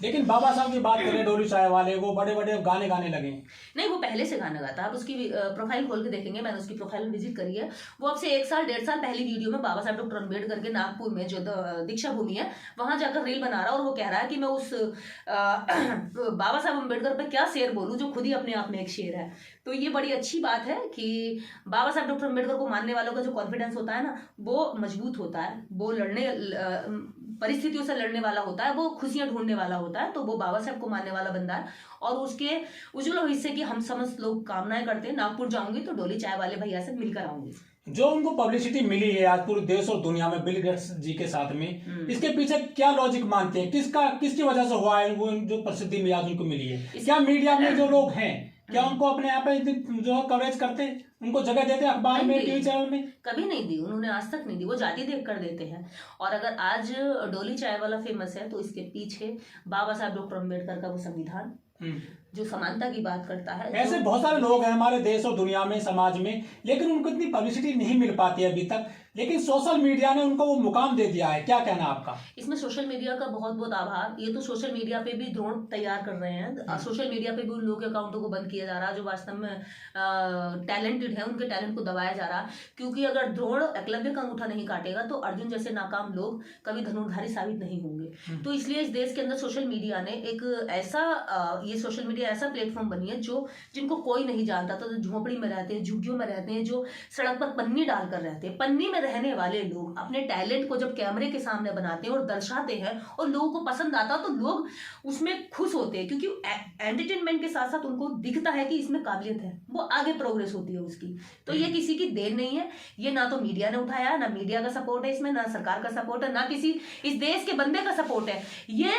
लेकिन बाबा साहब की बात करें, डोली चाय वाले, वो बड़े बड़े गाने गाने लगे। नहीं, वो पहले से गाना गाता है। आप उसकी प्रोफाइल खोल के देखेंगे, मैंने उसकी प्रोफाइल विजिट करी है। वो अब से 1 साल 1.5 साल पहली वीडियो में बाबा साहब डॉक्टर अम्बेडकर के नागपुर में जो दीक्षा भूमि है वहां जाकर रील बना रहा है, और वो कह रहा है कि मैं उस बाबा साहब अम्बेडकर पे क्या शेर बोलूं जो खुद ही अपने आप में एक शेर है। तो ये बड़ी अच्छी बात है कि बाबा साहब डॉक्टर अम्बेडकर को मानने वालों का जो कॉन्फिडेंस होता है ना, वो मजबूत होता है, वो परिस्थितियों से लड़ने वाला होता है, वो खुशियां ढूंढने वाला होता है। तो वो बाबा साहब को मानने वाला बंदा है, और उसके उज्जवल भविष्य की हम समस्त लोग कामनाएं करते हैं। नागपुर जाऊंगी तो डोली चाय वाले भैया से मिलकर आऊंगी। जो उनको पब्लिसिटी मिली है आज पूरे देश और दुनिया में बिल गेट्स जी के साथ में, इसके पीछे क्या लॉजिक मानते हैं? किसकी वजह से हुआ है वो जो प्रसिद्धि में आज उनको मिली है? क्या मीडिया में जो लोग हैं, क्या उनको अपने यहाँ पे जो कवरेज करते, उनको जगह देते अखबार में, टीवी चैनल में? कभी नहीं दी उन्होंने, आज तक नहीं दी। वो जाति देख कर देते हैं। और अगर आज डोली चाय वाला फेमस है तो इसके पीछे बाबा साहब डॉक्टर अम्बेडकर का वो संविधान जो समानता की बात करता है। ऐसे बहुत सारे लोग हैं हमारे देश और दुनिया में, समाज में, लेकिन उनको इतनी पब्लिसिटी नहीं मिल पाती है अभी तक। लेकिन सोशल मीडिया ने उनको वो मुकाम दे दिया है। क्या कहना आपका? इसमें सोशल मीडिया का बहुत बहुत आभार। ये तो सोशल मीडिया पे भी ड्रोन तैयार कर रहे हैं। सोशल मीडिया पे भी उन लोगों के अकाउंटों को बंद किया जा रहा है जो वास्तव में टैलेंटेड है, उनके टैलेंट को दबाया जा रहा है। क्योंकि अगर द्रोण एकलव्य का अंगूठा नहीं काटेगा तो अर्जुन जैसे नाकाम लोग कभी धनुर्धारी साबित नहीं होंगे। तो इसलिए इस देश के अंदर सोशल मीडिया ने एक ऐसा ये सोशल मीडिया ऐसा प्लेटफॉर्म बनी है जो जिनको कोई नहीं जानता था, जो झोपड़ी में रहते हैं, झुग्गियों में रहते हैं, जो सड़क पर पन्नी डालकर रहते हैं, पन्नी में रहने वाले लोग अपने टैलेंट को जब कैमरे के सामने बनाते हैं और दर्शाते हैं और लोगों को पसंद आता तो लोग उसमें खुश होते हैं, क्योंकि एंटरटेनमेंट के साथ साथ उनको दिखता है कि इसमें काबिलियत है, वो आगे प्रोग्रेस होती है उसकी। तो ये किसी की देन नहीं है, ये ना तो मीडिया ने उठाया, ना मीडिया का सपोर्ट है इसमें, ना सरकार का सपोर्ट है, ना किसी इस देश के बंदे का सपोर्ट है। ये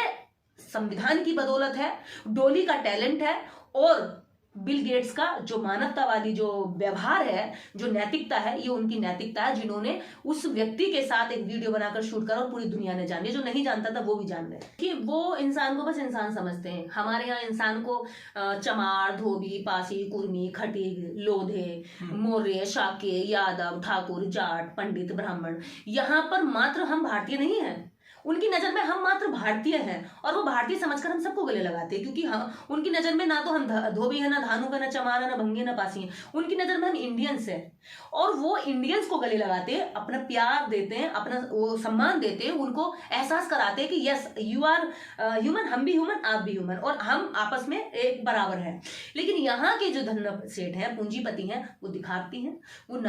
संविधान की बदौलत है, डोली का टैलेंट है, और बिल गेट्स का जो मानवतावादी जो व्यवहार है, जो नैतिकता है, ये उनकी नैतिकता है, जिन्होंने उस व्यक्ति के साथ एक वीडियो बनाकर शूट करा और पूरी दुनिया ने जान लिया। जो नहीं जानता था वो भी जान गए कि वो इंसान को बस इंसान समझते हैं। हमारे यहाँ इंसान को चमार, धोबी, पासी, कुर्मी, खटीक, लोधे, मौर्य, शाक्य, यादव, ठाकुर, जाट, पंडित, ब्राह्मण, यहाँ पर मात्र हम भारतीय नहीं है। उनकी नजर में हम मात्र भारतीय हैं, और वो भारतीय समझकर हम सबको गले लगाते हैं, क्योंकि हम उनकी नजर में ना तो हम धोबी है, ना धानुक है, ना चमार है, ना भंगी, ना पासी हैं। उनकी नजर में हम इंडियंस हैं, और वो इंडियंस को गले लगाते हैं, अपना प्यार देते हैं, अपना वो सम्मान देते हैं, उनको एहसास कराते हैं कि यस यू आर ह्यूमन, हम भी ह्यूमन, आप भी ह्यूमन, और हम आपस में एक बराबर हैं। लेकिन यहाँ के जो धन सेठ हैं, पूंजीपति हैं, वो दिखावती हैं, वो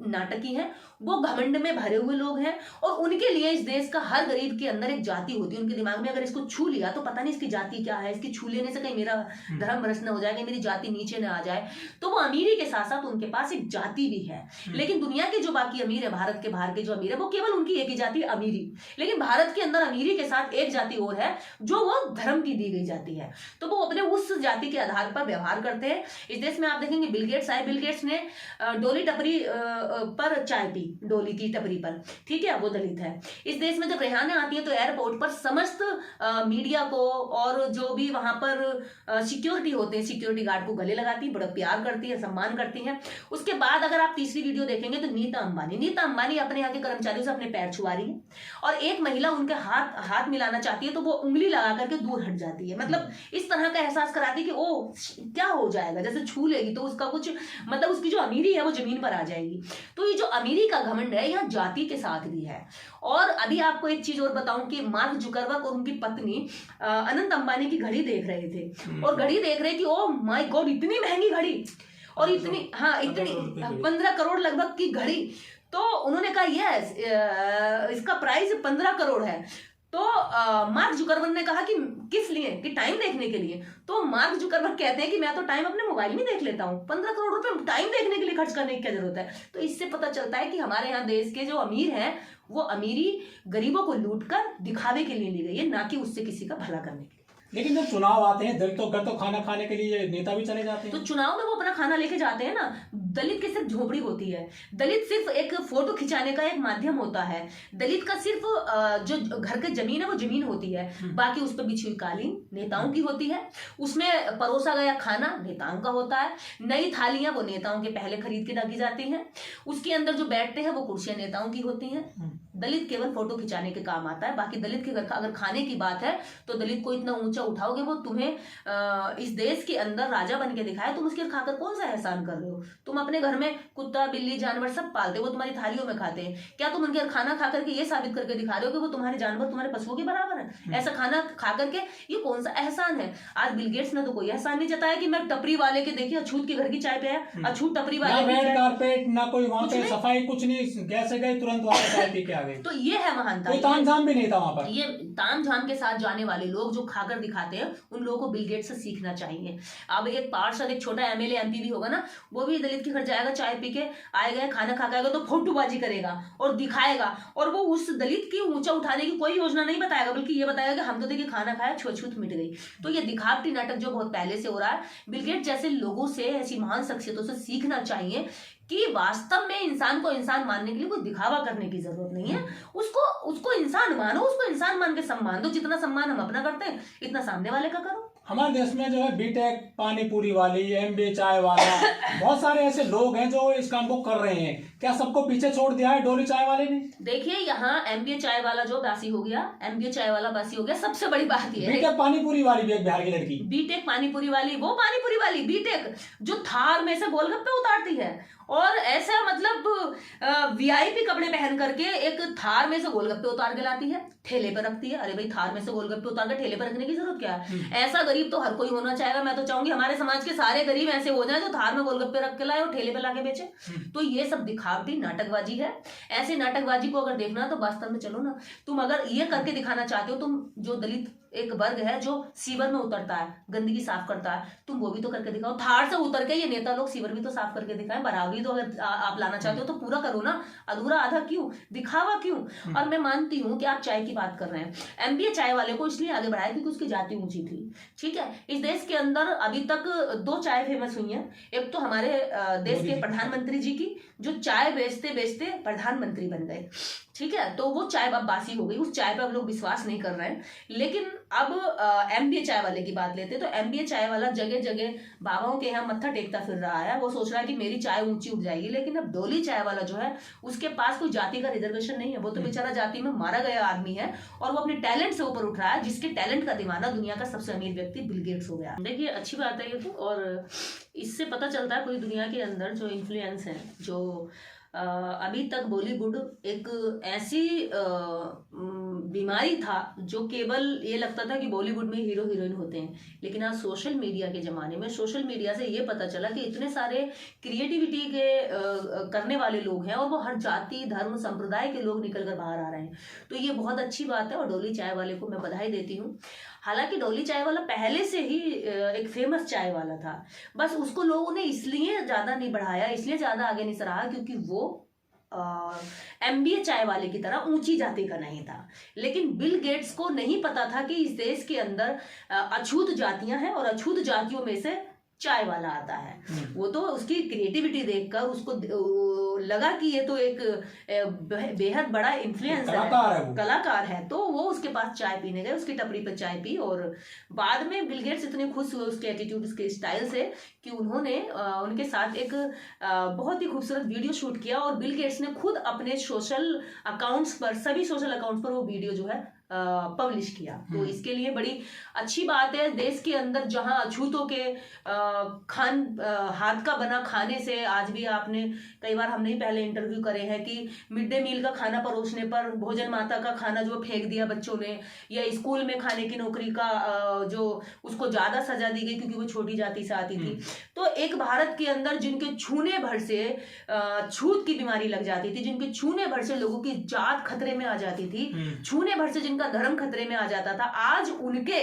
नाटकी हैं, वो घमंड में भरे हुए लोग हैं, और उनके लिए इस देश का हर गरीब के अंदर एक जाति होती है। उनके दिमाग में अगर इसको छू लिया तो पता नहीं इसकी जाति क्या है, इसकी छू लेने से कहीं मेरा धर्म भ्रष्ट न हो जाए, मेरी जाति नीचे न आ जाए। तो वो अमीरी के साथ साथ उनके पास एक जाति भी है। लेकिन दुनिया के जो बाकी अमीर है, भारत के बाहर के जो अमीर है, वो केवल उनकी एक ही जाति अमीरी। लेकिन भारत के अंदर अमीरी के साथ एक जाति और है जो वो धर्म की दी गई जाति है। तो वो अपने उस जाति के आधार पर व्यवहार करते हैं। इस देश में आप देखेंगे बिल गेट्स आए, बिल गेट्स ने डोली टपरी पर चाय पी, डोली की टपरी पर, ठीक है, वो दलित है। इस देश में जब रेहाने आती है तो एयरपोर्ट पर समस्त मीडिया को और जो भी वहां पर सिक्योरिटी होते हैं, सिक्योरिटी गार्ड को गले लगाती है, बड़ा प्यार करती है, सम्मान करती है। उसके बाद अगर आप तीसरी वीडियो देखेंगे तो नीता अंबानी अपने यहाँ के कर्मचारियों से अपने पैर छुआ रही है, और एक महिला उनके हाथ मिलाना चाहती है तो वो उंगली लगा करके दूर हट जाती है। मतलब इस तरह का एहसास कराती है कि ओ क्या हो जाएगा, जैसे छू लेगी तो उसका कुछ मतलब उसकी जो अमीरी है वो जमीन पर आ जाएगी। तो ये जो अमीरी का घमंड है यहाँ जाति के साथ भी है। और अभी आपको एक चीज और बताऊं कि मार्क जुकरबर्ग और उनकी पत्नी अनंत अंबानी की घड़ी देख रहे थे, और घड़ी देख रहे कि ओ माय गॉड इतनी महंगी घड़ी, और इतनी 15 करोड़ लगभग की घड़ी। तो उन्होंने कहा यस इसका प्राइस 15 करोड़ है। तो मार्क जुकरबर्ग ने कहा कि किस लिए, कि टाइम देखने के लिए। तो मार्क जुकरबर्ग कहते हैं कि मैं तो टाइम अपने मोबाइल में देख लेता हूँ, 15 करोड़ रुपए टाइम देखने के लिए खर्च करने की क्या जरूरत है। तो इससे पता चलता है कि हमारे यहाँ देश के जो अमीर हैं वो अमीरी गरीबों को लूटकर दिखावे के लिए ली गई है, ना कि उससे किसी का भला करने के लिए। लेकिन जब चुनाव आते हैं दलितों घर तो खाना खाने के लिए नेता भी चले जाते हैं, तो चुनाव में वो अपना खाना लेके जाते हैं ना। दलित की सिर्फ झोपड़ी होती है, दलित सिर्फ एक फोटो खिंचाने का एक माध्यम होता है, दलित का सिर्फ जो घर की जमीन है वो जमीन होती है, बाकी उस पर बिछी हुई कालीन नेताओं की होती है, उसमें परोसा गया खाना नेताओं का होता है, नई थालियां वो नेताओं के पहले खरीद के रखी जाती हैं, उसके अंदर जो बैठते हैं वो कुर्सियां नेताओं की होती हैं, दलित केवल फोटो खिंचाने के काम आता है। बाकी दलित के घर का अगर खाने की बात है तो दलित को इतना ऊंचा उठाओगे, वो तुम्हें इस देश के अंदर राजा बन के दिखाए, तुम उसके खाकर कौन सा एहसान कर रहे हो? तुम अपने घर में कुत्ता बिल्ली जानवर सब पालते हो, वो तुम्हारी थालियों में खाते हैं, क्या तुम उनके खाना खा करके ये साबित करके दिखा रहे हो कि वो तुम्हारे जानवर तुम्हारे पशुओं के बराबर है? ऐसा खाना खा करके ये कौन सा एहसान है? आज बिल गेट्स ने तो कोई एहसान नहीं जताया कि मैं टपरी वाले के, देखिए अछूत के घर की चाय पे है, अछूत टपरी वाले रेड कारपेट ना कोई वहाँ पे सफाई, कुछ नहीं, कैसे गए तुरंत वहाँ पे चाय पी के आ गए। तो ये है महानता, कोई तामझाम भी नहीं था वहाँ पर। ये तामझाम के साथ जाने वाले लोग जो खाकर दिखाते हैं, उन लोगों को बिल गेट्स से सीखना चाहिए। अब एक पार्षद, एक छोटा एमएलए एमपी भी होगा ना, वो भी दलित के घर जाएगा, चाय पी के आएगा, खाना खा के आएगा तो फोटोबाजी करेगा और दिखाएगा, और वो उस दलित की ऊंचा उठाने की कोई योजना नहीं बताएगा, बल्कि ये बताएगा कि हम तो देखिए खाना खाया, छुआछूत मिट गई। तो ये दिखावटी नाटक जो बहुत पहले से हो रहा है, बिल गेट्स जैसे लोगों से, ऐसी महान शख्सियतों से सीखना चाहिए कि वास्तव में इंसान को इंसान मानने के लिए कोई दिखावा करने की जरूरत नहीं है। उसको इंसान मानो, उसको इंसान मान के सम्मान दो। जितना सम्मान हम अपना करते हैं, इतना सामने वाले का करो। हमारे देश में जो है बीटेक, पानी पूरी वाली, एमबीए चाय वाला, बहुत सारे ऐसे लोग हैं जो इस काम को कर रहे हैं। क्या सबको पीछे छोड़ दिया है डोली चाय वाले ने? देखिए, यहाँ एमबीए चाय वाला जो बासी हो गया, एमबीए चाय वाला बासी हो गया। सबसे बड़ी बात ये है, बीटेक पानी पूरी वाली भी एक बिहार की लड़की, बीटेक पानीपुरी वाली, वो पानीपुरी वाली बीटेक जो थार में से गोलगप्पे उतारती है, और ऐसा मतलब वीआईपी कपड़े पहन करके एक थार में से गोलगप्पे उतार के लाती है, ठेले पर रखती है। अरे भाई, थार में से गोलगप्पे उतार के ठेले पर रखने की जरूरत क्या है? ऐसा गरीब तो हर कोई होना चाहेगा। मैं तो चाहूंगी हमारे समाज के सारे गरीब ऐसे हो जाए जो थार में गोलगप्पे रख के लाए और ठेले पे लाके बेचे। तो ये सब दिखावटी नाटकबाजी है। ऐसे नाटकबाजी को अगर देखना है तो वास्तव में चलो ना, तुम अगर ये करके दिखाना चाहते हो, तुम जो दलित एक वर्ग है जो सीवर में उतरता है, गंदगी साफ करता है, तुम वो भी तो करके दिखाओ। थार से उतर के ये नेता लोग सीवर भी तो साफ करके दिखाएं। बराबरी तो अगर आप लाना चाहते हो तो पूरा करो ना, अधूरा आधा क्यों, दिखावा क्यों? और मैं मानती हूँ कि आप चाय की बात कर रहे हैं, एमबीए चाय वाले को इसलिए आगे बढ़ाया क्योंकि उसकी जाति ऊंची थी। ठीक है, इस देश के अंदर अभी तक 2 चाय फेमस हुई हैं। एक तो हमारे देश के प्रधानमंत्री जी की, जो चाय बेचते बेचते प्रधानमंत्री बन गए। ठीक है, तो वो चाय अब बासी हो गई, उस चाय पर अब लोग विश्वास नहीं कर रहे हैं। लेकिन अब एमबीए चाय वाले की बात लेते हैं, तो एमबीए चाय वाला जगह जगह बाबाओं के यहाँ मत्था टेकता फिर रहा है। वो सोच रहा है कि मेरी चाय ऊंची उठ जाएगी। लेकिन अब डोली चाय वाला जो है, उसके पास कोई जाति का रिजर्वेशन नहीं है। वो तो बेचारा जाति में मारा गया आदमी है, और वो अपने टैलेंट से ऊपर उठ रहा है। जिसके टैलेंट का दीवाना दुनिया का सबसे अमीर व्यक्ति बिल गेट्स हो गया। देखिए, अच्छी बात है ये तो, और इससे पता चलता है पूरी दुनिया के अंदर जो इन्फ्लुएंस है, जो अभी तक बॉलीवुड एक ऐसी बीमारी था जो केवल ये लगता था कि बॉलीवुड में हीरो हीरोइन होते हैं। लेकिन आज सोशल मीडिया के ज़माने में, सोशल मीडिया से ये पता चला कि इतने सारे क्रिएटिविटी के करने वाले लोग हैं, और वो हर जाति धर्म संप्रदाय के लोग निकल कर बाहर आ रहे हैं। तो ये बहुत अच्छी बात है, और डोली चाय वाले को मैं बधाई देती हूँ। हालांकि डोली चाय वाला पहले से ही एक फेमस चाय वाला था, बस उसको लोगों ने इसलिए ज़्यादा नहीं बढ़ाया, इसलिए ज़्यादा आगे नहीं सराहा क्योंकि वो एमबीए चाय वाले की तरह ऊंची जाति का नहीं था। लेकिन बिल गेट्स को नहीं पता था कि इस देश के अंदर अछूत जातियां हैं, और अछूत जातियों में से चाय वाला आता है। वो तो उसकी क्रिएटिविटी देखकर उसको लगा कि ये तो एक बेहद बड़ा इन्फ्लुएंसर है, कलाकार है। तो वो उसके पास चाय पीने गए, उसकी टपरी पर चाय पी, और बाद में बिल गेट्स इतने खुश हुए उसके एटीट्यूड, उसके स्टाइल से, कि उन्होंने उनके साथ एक बहुत ही खूबसूरत वीडियो शूट किया, और बिल गेट्स ने खुद अपने सोशल अकाउंट्स पर, सभी सोशल अकाउंट्स पर वो वीडियो जो है पब्लिश किया। तो इसके लिए बड़ी अच्छी बात है। देश के अंदर जहां अछूतों के हाथ का बना खाने से, आज भी आपने कई बार, हमने ही पहले इंटरव्यू करे हैं कि मिड डे मील का खाना परोसने पर भोजन माता का खाना जो फेंक दिया बच्चों ने, या स्कूल में खाने की नौकरी का जो उसको ज्यादा सजा दी गई क्योंकि वो छोटी जाति से आती थी। तो एक भारत के अंदर जिनके छूने भर से छूत की बीमारी लग जाती थी, जिनके छूने भर से लोगों की जात खतरे में आ जाती थी, छूने भर से का धर्म खतरे में आ जाता था, आज उनके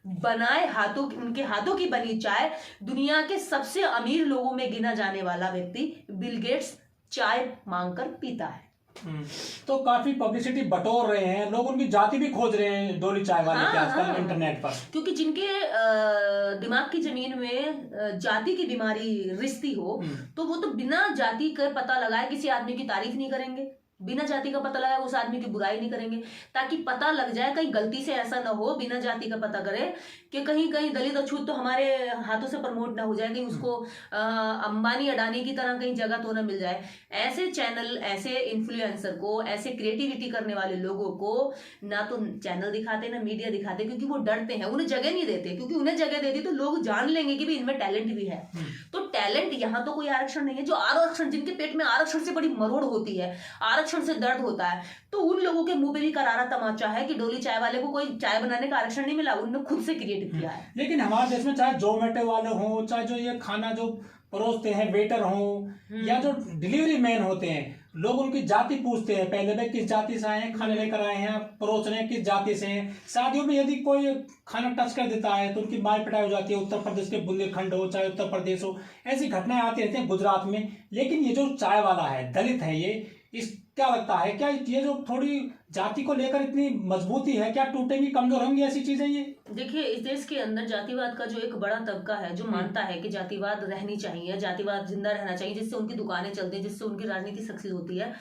बनाए हाथों, उनके हाथों की बनी चाय दुनिया के सबसे अमीर लोगों में गिना जाने वाला व्यक्ति बिल गेट्स चाय मांगकर पीता है। तो काफी पब्लिसिटी बटोर रहे हैं लोग, उनकी जाति भी खोज रहे हैं डोली चाय वाले के आजकल इंटरनेट पर, क्योंकि जिनके दिमाग की जमीन में जाति की बीमारी रिश्ती हो, तो वो तो बिना जाति के पता लगाए किसी आदमी की तारीफ नहीं करेंगे। बिना जाति का पता लगाए उस आदमी की बुराई नहीं करेंगे, ताकि पता लग जाए, कहीं गलती से ऐसा ना हो बिना जाति का पता करे कि कहीं कहीं दलित अछूत तो हमारे हाथों से प्रमोट ना हो जाए, कहीं उसको अंबानी अडानी की तरह कहीं जगह तो ना मिल जाए। ऐसे चैनल, ऐसे इन्फ्लुएंसर को, ऐसे क्रिएटिविटी करने वाले लोगों को ना तो चैनल दिखाते ना मीडिया दिखाते, क्योंकि वो डरते हैं, उन्हें जगह नहीं देते, क्योंकि उन्हें जगह दे दी तो लोग जान लेंगे कि भाई इनमें टैलेंट भी है। तो टैलेंट यहाँ तो कोई आरक्षण नहीं है। जो आरक्षण, जिनके पेट में आरक्षण से बड़ी मरोड़ होती है, आरक्षण से दर्द होता है, तो उन लोगों के मुंह पे भी करारा तमाचा है कि डोली चाय वाले को कोई चाय बनाने का आरक्षण नहीं मिला, उन्होंने खुद से क्रिएट किया है। लेकिन हमारे देश में चाहे जोमेटो वाले हों, चाहे जो ये खाना जो परोसते हैं वेटर हों, या जो डिलीवरी मैन होते हैं, लोग उनकी जाति पूछते हैं पहले, भाई किस जाति से आए हैं, खाने लेकर आए हैं, परोस रहे हैं, किस जाति से हैं। शादियों में यदि कोई खाना टच कर देता है तो उनकी मार पिटाई हो जाती है। उत्तर प्रदेश के बुंदेलखंड हो, चाहे उत्तर प्रदेश हो, ऐसी घटनाएं आती रहती हैं गुजरात में। लेकिन ये जो चाय वाला है, दलित है, ये इस क्या लगता है, क्या ये जो थोड़ी जाति को लेकर इतनी मजबूती है, क्या टूटेंगी, कमजोर होंगी ऐसी चीजें? ये देखिए, इस देश के अंदर जातिवाद का जो एक बड़ा तबका है जो मानता है कि जातिवाद रहनी चाहिए, जातिवाद जिंदा रहना चाहिए, जिससे उनकी दुकानें चलती हैं, जिससे उनकी राजनीति सक्सेस होती है।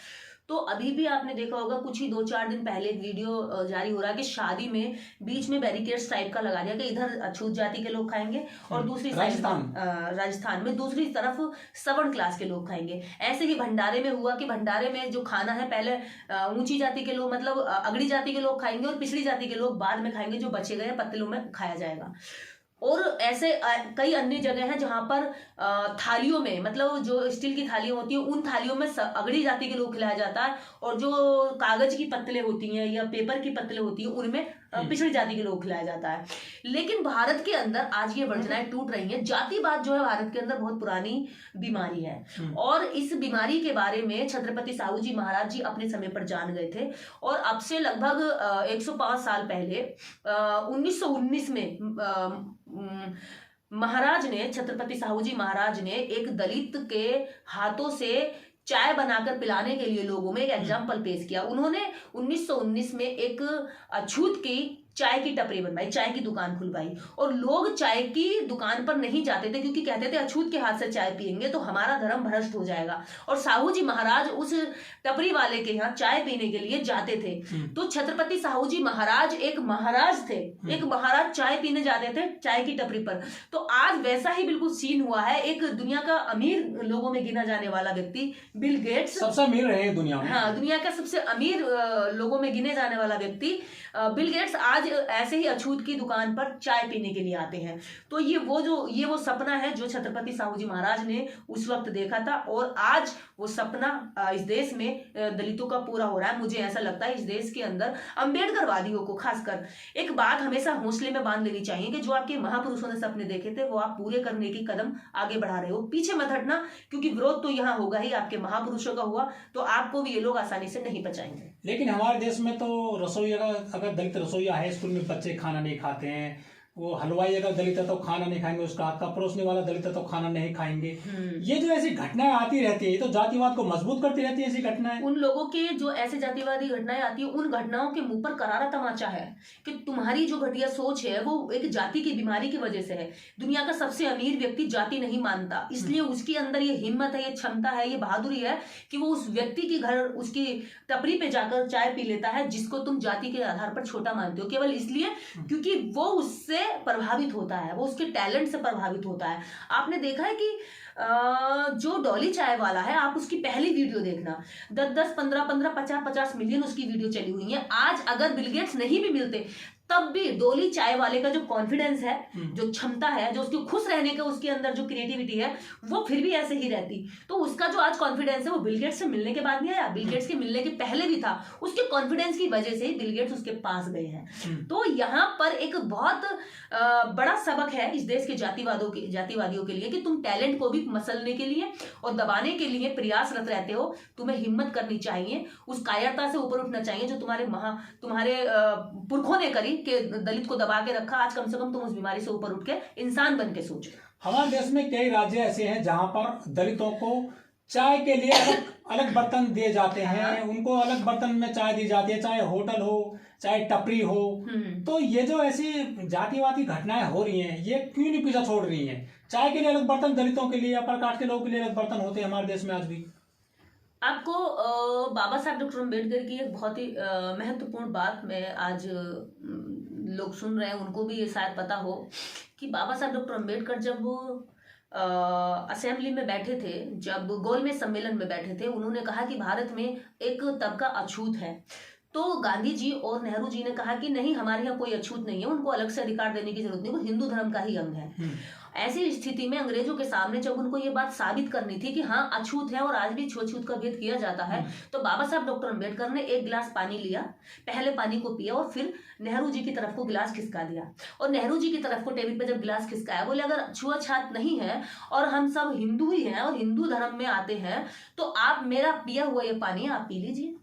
तो अभी भी आपने देखा होगा, कुछ ही 2-4 दिन पहले एक वीडियो जारी हो रहा है कि शादी में बीच में बैरिकेड्स टाइप का लगा दिया कि इधर अछूत जाति के लोग खाएंगे और दूसरी साइड राजस्थान में दूसरी तरफ सवर्ण क्लास के लोग खाएंगे। ऐसे ही भंडारे में हुआ कि भंडारे में जो खाना है पहले ऊंची जाति के लोग, मतलब अगड़ी जाति के लोग खाएंगे और पिछड़ी जाति के लोग बाद में खाएंगे, जो बचे गए पतीलों में खाया जाएगा। और ऐसे कई अन्य जगह हैं जहां पर थालियों में, मतलब जो स्टील की थालियां होती है, उन थालियों में अगड़ी जाति के लोग खिलाया जाता है, और जो कागज की पत्तलें होती हैं या पेपर की पत्तलें होती हैं उनमें पिछड़ी जाति के लोग खिलाया जाता है। लेकिन भारत के अंदर आज ये वर्जनाएं टूट रही हैं। जातिवाद जो है भारत के अंदर बहुत पुरानी बीमारी है, और इस बीमारी के बारे में छत्रपति साहू जी महाराज जी अपने समय पर जान गए थे। और अब से लगभग 105 साल पहले 1919 में महाराज ने, छत्रपति साहू जी महाराज ने एक दलित के हाथों से चाय बनाकर पिलाने के लिए लोगों में एक एग्जाम्पल पेश किया। उन्होंने 1919 में एक अछूत की चाय की टपरी बनवाई, चाय की दुकान खुलवाई, और लोग चाय की दुकान पर नहीं जाते थे क्योंकि कहते थे अछूत के हाथ से चाय पियेंगे तो हमारा धर्म भ्रष्ट हो जाएगा। और साहू जी महाराज उस टपरी वाले के यहाँ चाय पीने के लिए जाते थे। तो छत्रपति साहू जी महाराज एक महाराज थे, एक महाराज चाय पीने जाते थे चाय की टपरी पर। तो आज वैसा ही बिल्कुल सीन हुआ है। एक दुनिया का अमीर लोगों में गिना जाने वाला व्यक्ति बिल गेट्स, सबसे अमीर रहे दुनिया में, हाँ, दुनिया का सबसे अमीर लोगों में गिने जाने वाला व्यक्ति बिल गेट्स आज ऐसे ही अछूत की दुकान पर चाय पीने के लिए आते हैं। तो ये वो सपना है जो छत्रपति साहू जी महाराज ने उस वक्त देखा था, और आज वो सपना इस देश में दलितों का पूरा हो रहा है। मुझे ऐसा लगता है इस देश के अंदर अम्बेडकरवादियों को खासकर एक बात हमेशा हौसले में बांध लेनी चाहिए कि जो आपके महापुरुषों ने सपने देखे थे वो आप पूरे करने की कदम आगे बढ़ा रहे हो, पीछे मत हटना, क्योंकि विरोध तो यहाँ होगा ही, आपके महापुरुषों का हुआ तो आपको भी ये लोग आसानी से नहीं बचाएंगे। लेकिन हमारे देश में तो रसोई, अगर दलित रसोईया है, स्कूल में बच्चे खाना नहीं खाते हैं, वो हलवाई अगर दलित है तो खाना नहीं खाएंगे, उसका हाथ का परोसने वाला दलित है तो खाना नहीं खाएंगे। ये जो ऐसी घटनाएं आती रहती है, ये तो जातिवाद को मजबूत करती रहती है ऐसी घटनाएं। उन लोगों के जो ऐसे जातिवादी घटनाएं आती है, उन घटनाओं के मुंह पर करारा तमाचा है कि तुम्हारी जो घटिया सोच है वो एक जाति की बीमारी की वजह से है। दुनिया का सबसे अमीर व्यक्ति जाति नहीं मानता, इसलिए उसके अंदर ये हिम्मत है, ये क्षमता है, ये बहादुरी है कि वो उस व्यक्ति के घर, उसकी टपरी पे जाकर चाय पी लेता है जिसको तुम जाति के आधार पर छोटा मानते हो, केवल इसलिए क्योंकि वो उससे प्रभावित होता है, वो उसके टैलेंट से प्रभावित होता है। आपने देखा है कि जो डॉली चाय वाला है, आप उसकी पहली वीडियो देखना, 10-10, 15-15, 50-50 मिलियन उसकी वीडियो चली हुई है। आज अगर बिल गेट्स नहीं भी मिलते तब भी डोली चाय वाले का जो कॉन्फिडेंस है, जो क्षमता है, जो उसके खुश रहने का उसके अंदर जो क्रिएटिविटी है, वो फिर भी ऐसे ही रहती। तो उसका जो आज कॉन्फिडेंस है वो बिल गेट्स से मिलने के बाद नहीं आया, बिल गेट्स के मिलने के पहले भी था। उसके कॉन्फिडेंस की वजह से ही बिल गेट्स उसके पास गए हैं। तो यहाँ पर एक बहुत बड़ा सबक है इस देश के जातिवादियों के लिए कि तुम टैलेंट को भी मसलने के लिए और दबाने के लिए प्रयासरत रहते हो। तुम्हें हिम्मत करनी चाहिए, उस कायरता से ऊपर उठना चाहिए जो तुम्हारे पुरखों ने करी कि दलित को दबा के रखा। आज कम से कम तुम उस बीमारी से ऊपर उठ के इंसान बन के सोचो। हमारे देश में कई राज्य ऐसे हैं जहां पर दलितों को चाय के लिए अलग बर्तन दिए जाते हैं, उनको अलग बर्तन में चाय दी जाती है, चाहे होटल हो चाहे टपरी हो। तो ये जो ऐसी जातिवादी घटनाएं हो रही हैं, ये क्यों नहीं पीछा छोड़ रही हैं? चाय के लिए अलग बर्तन दलितों के लिए, अपर कास्ट के लोगों के लिए अलग बर्तन होते हैं हमारे देश में आज भी। आपको बाबा साहब डॉक्टर अम्बेडकर की एक बहुत ही महत्वपूर्ण बात मैं आज लोग सुन रहे हैं उनको भी ये शायद पता हो कि बाबा साहब डॉक्टर अम्बेडकर जब असेंबली में बैठे थे, जब गोलमेज सम्मेलन में बैठे थे, उन्होंने कहा कि भारत में एक तबका अछूत है। तो गांधी जी और नेहरू जी ने कहा कि नहीं, हमारे यहाँ कोई अछूत नहीं है, उनको अलग से अधिकार देने की जरूरत नहीं, वो हिंदू धर्म का ही अंग है। ऐसी स्थिति में अंग्रेजों के सामने जब उनको ये बात साबित करनी थी कि हाँ अछूत है और आज भी छूत का भेद किया जाता है, तो बाबा साहब डॉक्टर अम्बेडकर ने एक गिलास पानी लिया, पहले पानी को पिया और फिर नेहरू जी की तरफ को गिलास खिसका दिया। और नेहरू जी की तरफ को टेबल पे जब गिलास खिसकाया, बोले अगर छुआछूत नहीं है और हम सब हिंदू ही हैं और हिंदू धर्म में आते हैं, तो आप मेरा पिया हुआ ये पानी आप पी लीजिए।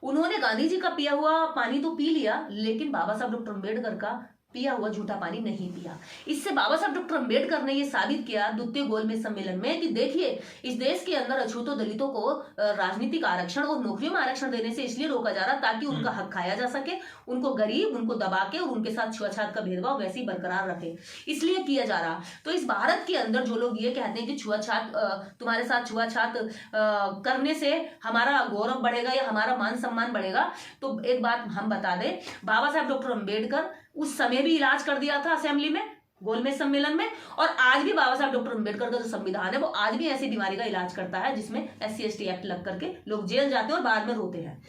उन्होंने गांधी जी का पिया हुआ पानी तो पी लिया, लेकिन बाबा साहब डॉक्टर अम्बेडकर का पिया हुआ झूठा पानी नहीं पिया। इससे बाबा साहब डॉक्टर अम्बेडकर ने यह साबित किया द्वितीय गोलमेज सम्मेलन में कि देखिए, इस देश के अंदर अछूतों दलितों को राजनीतिक आरक्षण और नौकरियों में आरक्षण देने से इसलिए रोका जा रहा ताकि उनका हक खाया जा सके, उनको गरीब उनको दबा के और उनके साथ छुआछूत का भेदभाव वैसे ही बरकरार रखे, इसलिए किया जा रहा। तो इस भारत के अंदर जो लोग ये कहते हैं कि छुआछूत तुम्हारे साथ छुआछूत करने से हमारा गौरव बढ़ेगा या हमारा मान सम्मान बढ़ेगा, तो एक बात हम बता दें, बाबा साहब डॉक्टर अम्बेडकर उस समय भी इलाज कर दिया था असेंबली में, गोलमेज सम्मेलन में, और आज भी बाबा साहब डॉक्टर अम्बेडकर का जो संविधान है वो आज भी ऐसी बीमारी का इलाज करता है जिसमें SC ST एक्ट लग करके लोग जेल जाते हैं और बाद में रोते हैं।